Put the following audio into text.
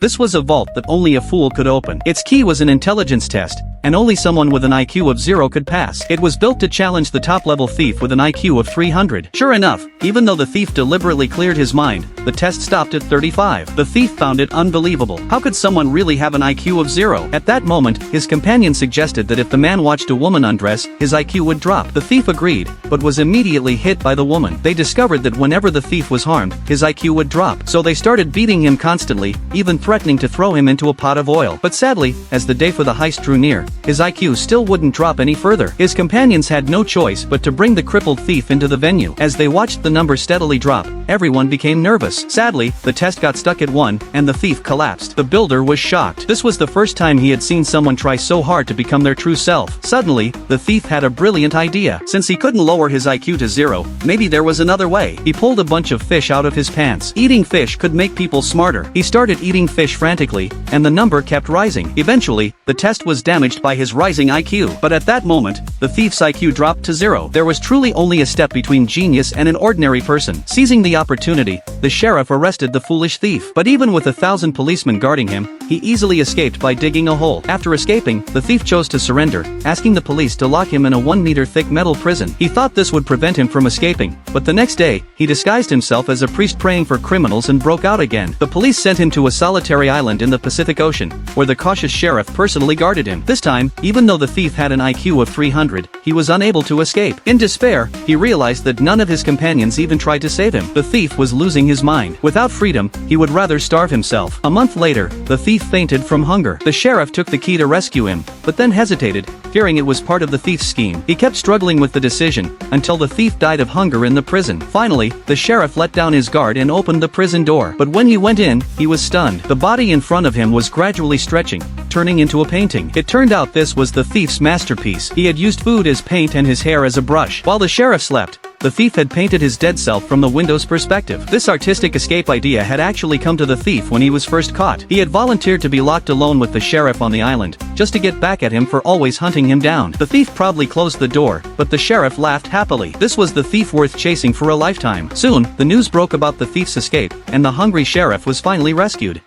This was a vault that only a fool could open. Its key was an intelligence test, and only someone with an IQ of 0 could pass. It was built to challenge the top-level thief with an IQ of 300. Sure enough, even though the thief deliberately cleared his mind, the test stopped at 35. The thief found it unbelievable. How could someone really have an IQ of 0? At that moment, his companion suggested that if the man watched a woman undress, his IQ would drop. The thief agreed, but was immediately hit by the woman. They discovered that whenever the thief was harmed, his IQ would drop. So they started beating him constantly, even threatening to throw him into a pot of oil. But sadly, as the day for the heist drew near, his IQ still wouldn't drop any further. His companions had no choice but to bring the crippled thief into the venue. As they watched the number steadily drop, everyone became nervous. Sadly, the test got stuck at 1, and the thief collapsed. The builder was shocked. This was the first time he had seen someone try so hard to become their true self. Suddenly, the thief had a brilliant idea. Since he couldn't lower his IQ to 0, maybe there was another way. He pulled a bunch of fish out of his pants. Eating fish could make people smarter. He started eating fish frantically, and the number kept rising. Eventually, the test was damaged by his rising IQ. But at that moment, the thief's IQ dropped to 0. There was truly only a step between genius and an ordinary person. Seizing the opportunity, the sheriff arrested the foolish thief. But even with 1,000 policemen guarding him, he easily escaped by digging a hole. After escaping, the thief chose to surrender, asking the police to lock him in a 1-meter-thick metal prison. He thought this would prevent him from escaping, but the next day, he disguised himself as a priest praying for criminals and broke out again. The police sent him to a solitary island in the Pacific Ocean, where the cautious sheriff personally guarded him. This time, even though the thief had an IQ of 300, he was unable to escape. In despair, he realized that none of his companions even tried to save him. The thief was losing his mind. Without freedom, he would rather starve himself. A month later, the thief fainted from hunger. The sheriff took the key to rescue him, but then hesitated, fearing it was part of the thief's scheme. He kept struggling with the decision, until the thief died of hunger in the prison. Finally, the sheriff let down his guard and opened the prison door. But when he went in, he was stunned. The body in front of him was gradually stretching, turning into a painting. It turned out this was the thief's masterpiece. He had used food as paint and his hair as a brush. While the sheriff slept, the thief had painted his dead self from the window's perspective. This artistic escape idea had actually come to the thief when he was first caught. He had volunteered to be locked alone with the sheriff on the island, just to get back at him for always hunting him down. The thief proudly closed the door, but the sheriff laughed happily. This was the thief worth chasing for a lifetime. Soon, the news broke about the thief's escape, and the hungry sheriff was finally rescued.